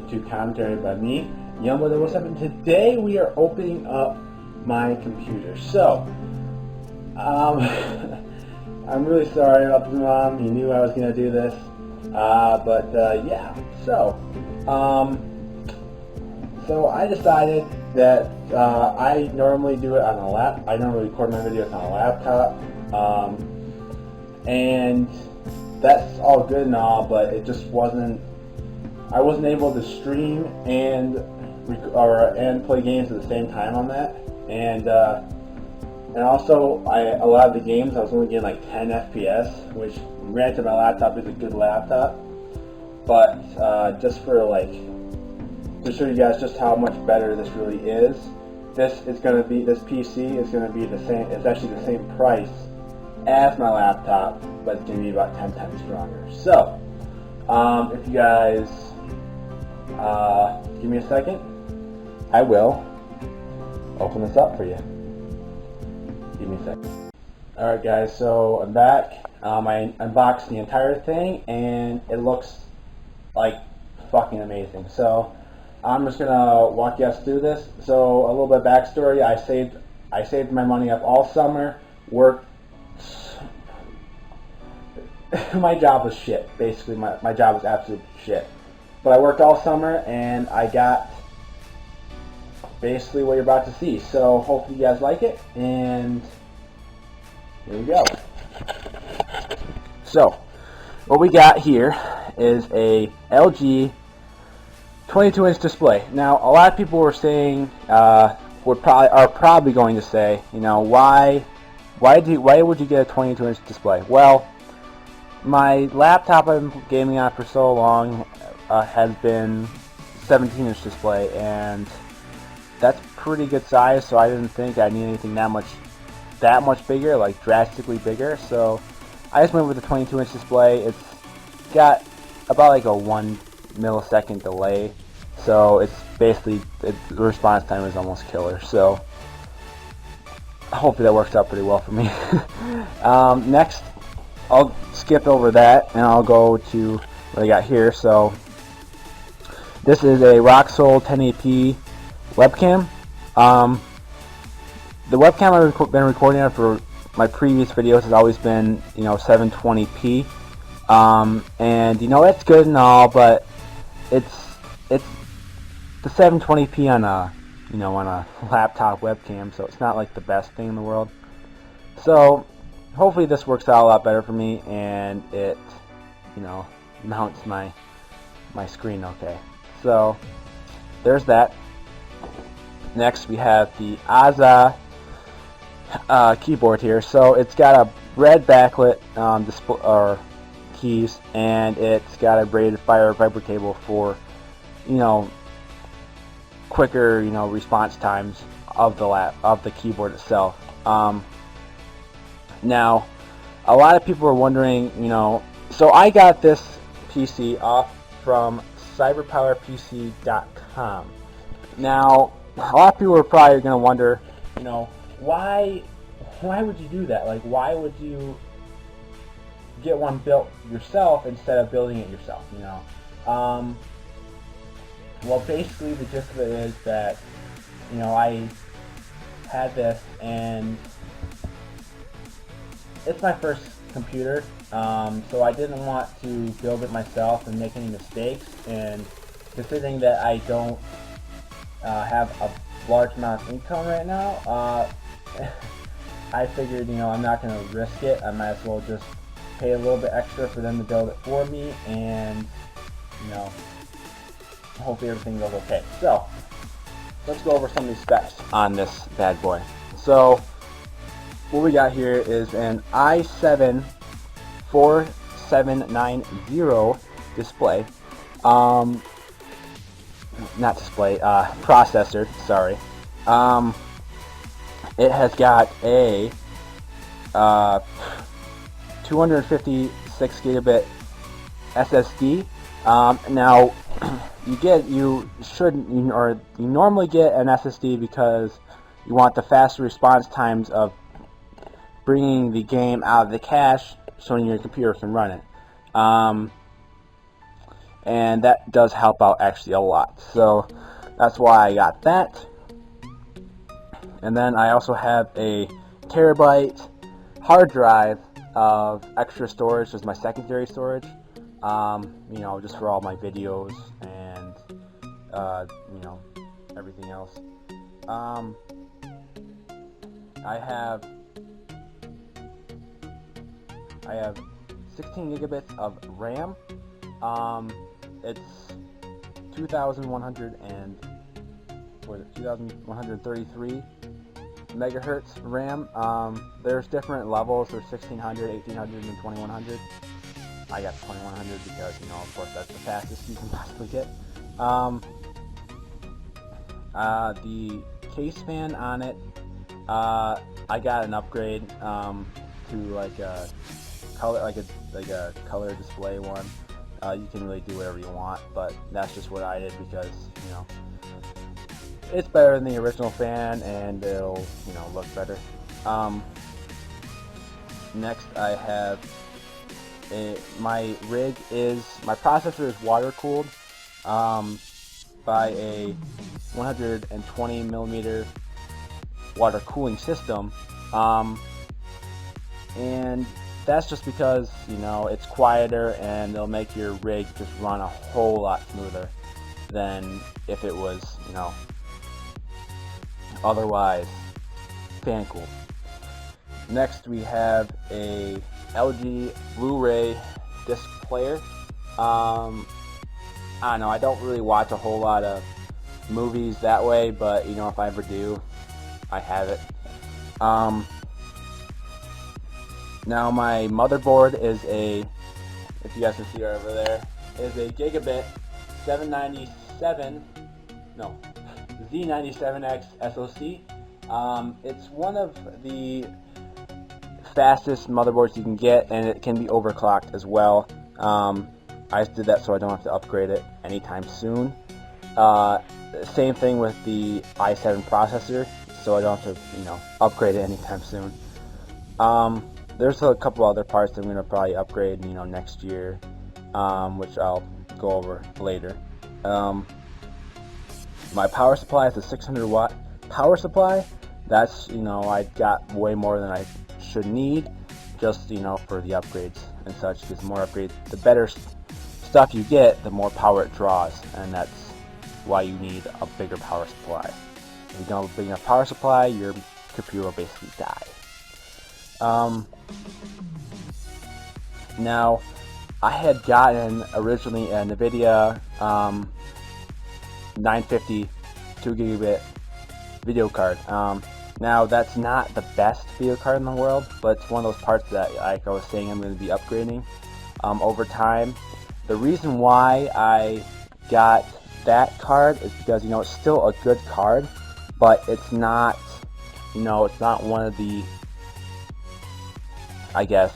YouTube commentary by me, Youngblood. What's up? And today we are opening up my computer. So, I'm really sorry about this, Mom. You knew I was going to do this. Yeah. So I decided that I normally do it on a laptop. I normally record my videos on a laptop. And that's all good and all, but it just wasn't. I wasn't able to stream and play games at the same time on that, and also a lot of the games I was only getting like 10 FPS, which granted my laptop is a good laptop, but just to show you guys just how much better this really is, this PC is gonna be the same. It's actually the same price as my laptop, but it's going to be about 10 times stronger. So, if you guys give me a second, I will open this up for you. Give me a second. Alright guys, so I'm back. I unboxed the entire thing, and it looks like fucking amazing. So, I'm just going to walk you guys through this. So, a little bit of backstory. I saved my money up all summer, worked. My job was shit. Basically, my job was absolute shit. But I worked all summer, and I got basically what you're about to see. So hopefully you guys like it, and here we go. So what we got here is a LG 22-inch display. Now a lot of people were saying, are probably going to say, you know, why would you get a 22-inch display? Well, my laptop I've been gaming on for so long has been 17-inch display, and that's pretty good size, so I didn't think I need anything that much bigger, like drastically bigger. So I just went with the 22-inch display. It's got about like a 1 millisecond delay, so it's basically the response time is almost killer. So hopefully that works out pretty well for me. Next, I'll skip over that and I'll go to what I got here. So this is a Roxol 1080p webcam. The webcam I've been recording on for my previous videos has always been, 720p. And that's good and all, but it's the 720p on a laptop webcam, so it's not like the best thing in the world. So hopefully this works out a lot better for me, and it, mounts my screen okay. So there's that. Next we have the ASA keyboard here. So it's got a red backlit display or keys, and it's got a braided fiber cable for quicker response times of the keyboard itself. Now, a lot of people are wondering, so I got this PC off from cyberpowerpc.com. Now, a lot of people are probably going to wonder, why would you do that? Like, why would you get one built yourself instead of building it yourself, Well, basically the gist of it is that, I had this, and it's my first computer, so I didn't want to build it myself and make any mistakes, and considering that I don't have a large amount of income right now, I figured, I'm not going to risk it. I might as well just pay a little bit extra for them to build it for me, and, hopefully everything goes okay. So, let's go over some of these specs on this bad boy. So, what we got here is an i7 4790 display. Not display, processor, sorry. It has got a 256 gigabit SSD. Now, you normally get an SSD because you want the faster response times of bringing the game out of the cache so your computer can run it. and that does help out actually a lot. So that's why I got that. And then I also have a terabyte hard drive of extra storage as my secondary storage, you know, just for all my videos and you know, everything else. I have 16 gigabits of RAM. It's 2133 megahertz RAM. There's different levels. There's 1600, 1800, and 2100. I got 2100 because, you know, of course, that's the fastest you can possibly get. The case fan on it, I got an upgrade to like a color, like a color display one. You can really do whatever you want, but that's just what I did because, you know, it's better than the original fan and it'll, you know, look better. Next I have my processor is water cooled by a 120 millimeter water cooling system, and that's just because, you know, it's quieter and it'll make your rig just run a whole lot smoother than if it was, you know, otherwise fan cooled. Next we have a LG Blu-ray disc player. I don't know, I don't really watch a whole lot of movies that way, but, you know, if I ever do, I have it. Now my motherboard is a, if you guys can see right over there, is a Gigabit Z97X SoC. It's one of the fastest motherboards you can get, and it can be overclocked as well. I just did that so I don't have to upgrade it anytime soon. Same thing with the i7 processor, so I don't have to, you know, upgrade it anytime soon. There's a couple other parts that I'm going to probably upgrade, you know, next year, which I'll go over later. My power supply is a 600 watt power supply. That's, you know, I got way more than I should need, just, you know, for the upgrades and such, because the more upgrades, the better stuff you get, the more power it draws, and that's why you need a bigger power supply. If you don't have a big enough power supply, your computer will basically die. Now, I had gotten originally a NVIDIA 950 2 gigabit video card. Now, that's not the best video card in the world, but it's one of those parts that, like I was saying, I'm going to be upgrading over time. The reason why I got that card is because, you know, it's still a good card, but it's not, you know, it's not one of the, I guess,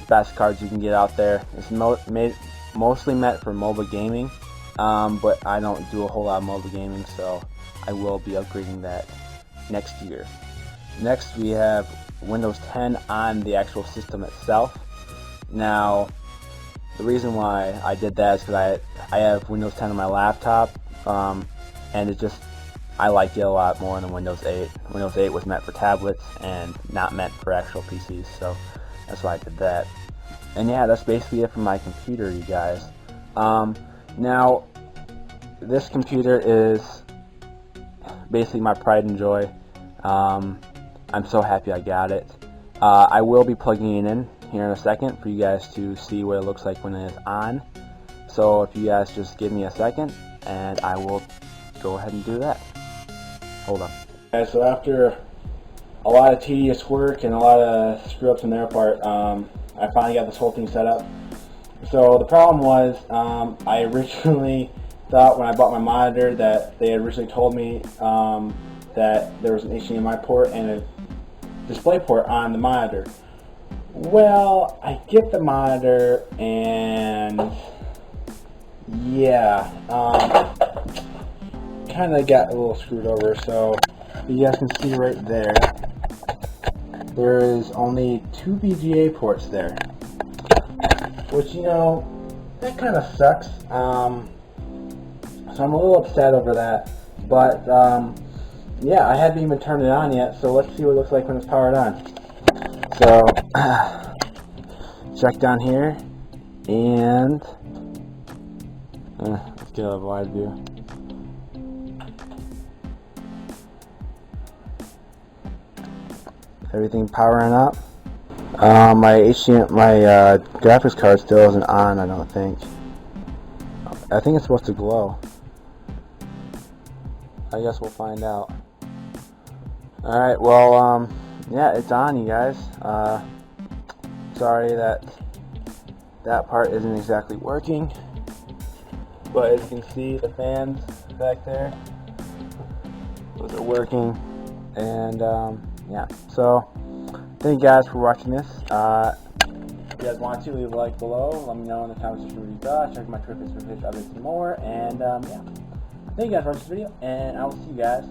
best cards you can get out there. It's mostly meant for mobile gaming, but I don't do a whole lot of mobile gaming, so I will be upgrading that next year. Next we have Windows 10 on the actual system itself. Now, the reason why I did that is because I have Windows 10 on my laptop, and it just, I like it a lot more than Windows 8. Windows 8 was meant for tablets and not meant for actual PCs, so that's why I did that. And yeah, that's basically it for my computer, you guys. Now, this computer is basically my pride and joy. I'm so happy I got it. I will be plugging it in here in a second for you guys to see what it looks like when it is on. So if you guys just give me a second, and I will go ahead and do that. Hold on. Okay, so after a lot of tedious work and a lot of screw-ups on their part, I finally got this whole thing set up. So the problem was, I originally thought when I bought my monitor that they had originally told me that there was an HDMI port and a display port on the monitor. Well, I get the monitor and yeah, kind of got a little screwed over. So you guys can see right there, there is only 2 VGA ports there, which, you know, that kind of sucks. So I'm a little upset over that. But yeah, I haven't even turned it on yet, so let's see what it looks like when it's powered on. So check down here, and let's get a wide view. Everything powering up. My graphics card still isn't on, I don't think. I think it's supposed to glow. I guess we'll find out. Alright, well, yeah, it's on, you guys. Sorry that part isn't exactly working. But as you can see, the fans back there, those are working. And, yeah, so thank you guys for watching this. If you guys want to, leave a like below. Let me know in the comments section what you thought. Check my Twitter, Facebook page, updates, and more. And yeah, thank you guys for watching this video, and I will see you guys